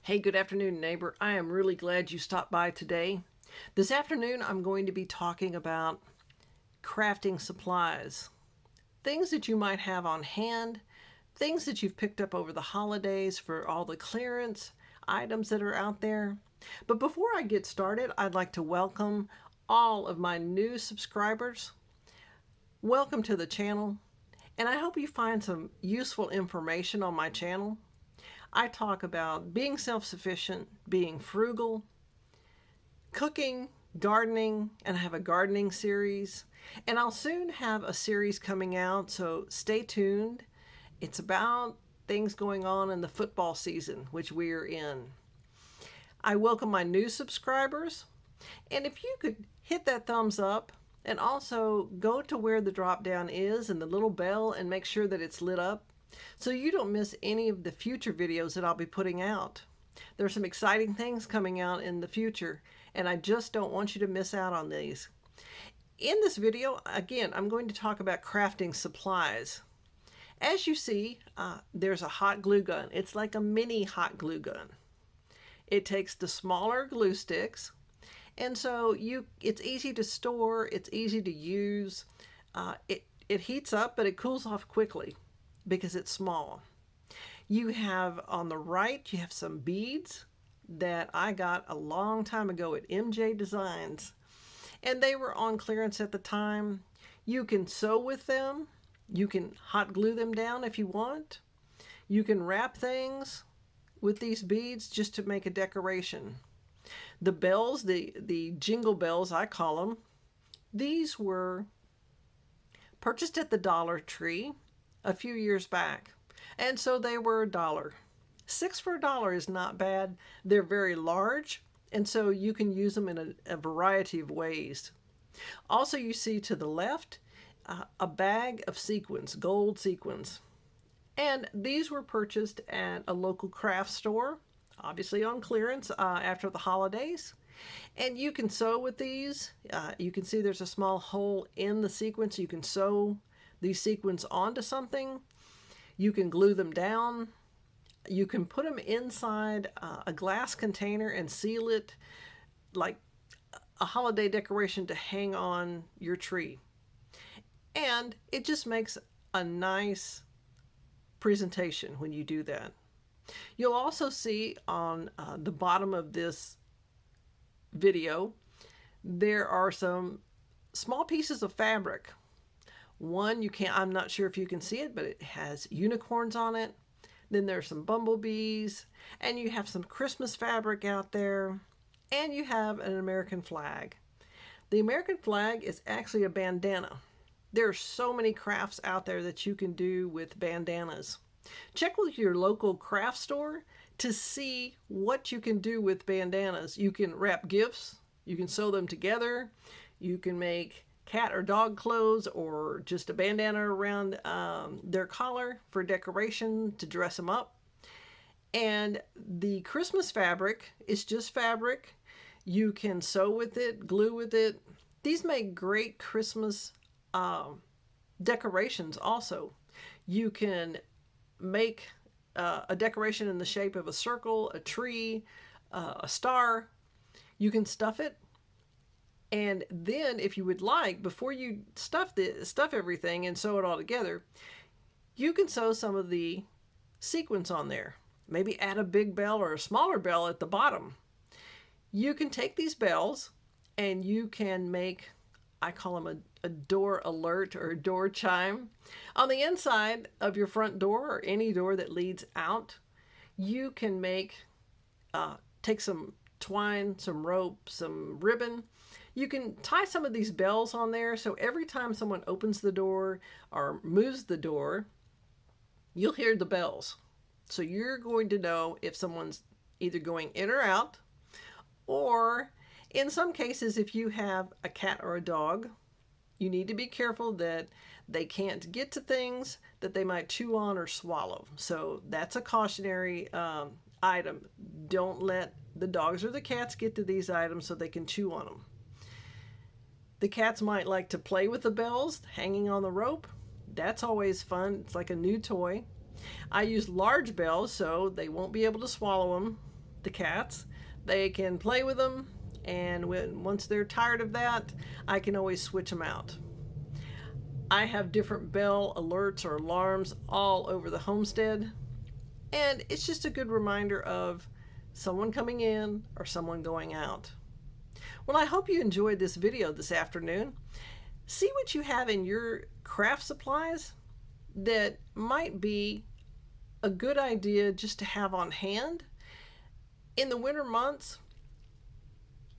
Hey, good afternoon, neighbor. I am really glad you stopped by today. This afternoon, I'm going to be talking about crafting supplies. Things that you might have on hand, things that you've picked up over the holidays for all the clearance items that are out there. But before I get started, I'd like to welcome all of my new subscribers. Welcome to the channel, and I hope you find some useful information on my channel. I talk about being self-sufficient, being frugal, cooking, gardening, and I have a gardening series. And I'll soon have a series coming out, so stay tuned. It's about things going on in the football season, which we're in. I welcome my new subscribers, and if you could hit that thumbs up and also go to where the drop down is and the little bell and make sure that it's lit up, so you don't miss any of the future videos that I'll be putting out. There's some exciting things coming out in the future, and I just don't want you to miss out on these. In this video, again, I'm going to talk about crafting supplies. As you see, there's a hot glue gun. It's like a mini hot glue gun. It takes the smaller glue sticks, and so it's easy to store, it's easy to use. It heats up, but it cools off quickly because it's small. You have on the right, you have some beads that I got a long time ago at MJ Designs, and they were on clearance at the time. You can sew with them, you can hot glue them down if you want, you can wrap things with these beads just to make a decoration. The bells, the jingle bells I call them, these were purchased at the Dollar Tree a few years back, and so they were $1. 6 for $1 is not bad. They're very large, and so you can use them in a variety of ways. Also, you see to the left a bag of sequins, gold sequins, and these were purchased at a local craft store, obviously on clearance after the holidays. And you can sew with these. You can see there's a small hole in the sequin, so you can sew these sequins onto something. You can glue them down. You can put them inside a glass container and seal it like a holiday decoration to hang on your tree. And it just makes a nice presentation when you do that. You'll also see on the bottom of this video, there are some small pieces of fabric. One, I'm not sure if you can see it, but it has unicorns on it. Then there's some bumblebees, and you have some Christmas fabric out there, and you have an American flag. The American flag is actually a bandana. There are so many crafts out there that you can do with bandanas. Check with your local craft store to see what you can do with bandanas. You can wrap gifts, you can sew them together, you can make cat or dog clothes or just a bandana around their collar for decoration to dress them up. And the Christmas fabric is just fabric. You can sew with it, glue with it. These make great Christmas decorations also. You can make a decoration in the shape of a circle, a tree, a star. You can stuff it. And then if you would like, before you stuff everything and sew it all together, you can sew some of the sequins on there. Maybe add a big bell or a smaller bell at the bottom. You can take these bells and you can make, I call them a door alert or a door chime. On the inside of your front door or any door that leads out, you can take some twine, some rope, some ribbon. You can tie some of these bells on there, so every time someone opens the door or moves the door, you'll hear the bells. So you're going to know if someone's either going in or out, or in some cases, if you have a cat or a dog, you need to be careful that they can't get to things that they might chew on or swallow. So that's a cautionary item. Don't let the dogs or the cats get to these items so they can chew on them. The cats might like to play with the bells hanging on the rope. That's always fun. It's like a new toy. I use large bells so they won't be able to swallow them. the cats. They can play with them, and once they're tired of that, I can always switch them out. I have different bell alerts or alarms all over the homestead, and it's just a good reminder of someone coming in or someone going out. Well, I hope you enjoyed this video this afternoon. See what you have in your craft supplies that might be a good idea just to have on hand. In the winter months,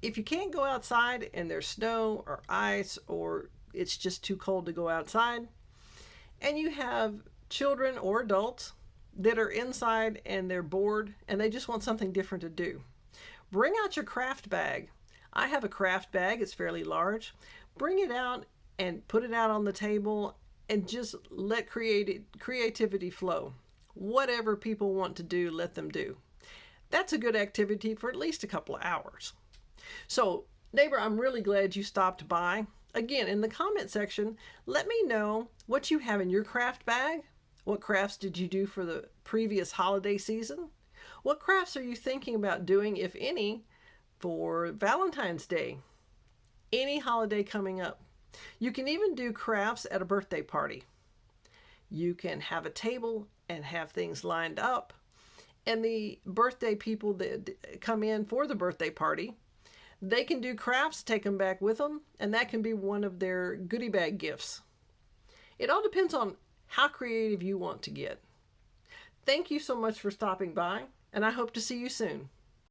if you can't go outside and there's snow or ice or it's just too cold to go outside, and you have children or adults that are inside and they're bored and they just want something different to do, bring out your craft bag. I have a craft bag, it's fairly large. Bring it out and put it out on the table and just let creativity flow. Whatever people want to do, let them do. That's a good activity for at least a couple of hours. So, neighbor, I'm really glad you stopped by. Again, in the comment section, let me know what you have in your craft bag. What crafts did you do for the previous holiday season? What crafts are you thinking about doing, if any, for Valentine's Day? Any holiday coming up. You can even do crafts at a birthday party. You can have a table and have things lined up, and the birthday people that come in for the birthday party, they can do crafts, take them back with them, and that can be one of their goodie bag gifts. It all depends on how creative you want to get. Thank you so much for stopping by, and I hope to see you soon.